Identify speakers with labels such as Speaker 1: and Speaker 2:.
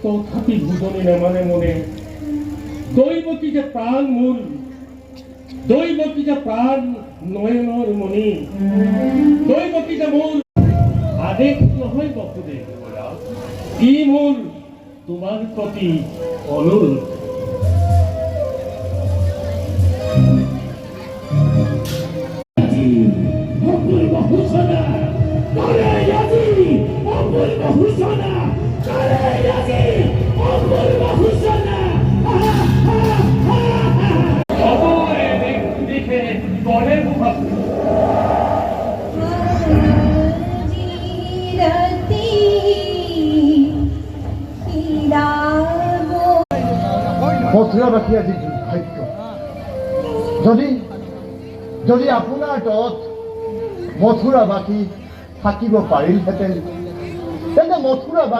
Speaker 1: তথাপি ভুজনি নেমানে মনে দৈবকী যে প্রাণ মূল, দৈবকী যে প্রাণ নয়নর মণি, দৈবকী যে মূল আদেশ নহয় বকুদে কি মূল তোমার প্রতি অনুরোধ।
Speaker 2: মথুৰাবাসী আজি দুৰ্ভাগ্য। যদি আপোনাৰ তত মথুৰাবাসী থাকিব পাৰিলহেঁতেন তেন্তে মথুৰাবাসী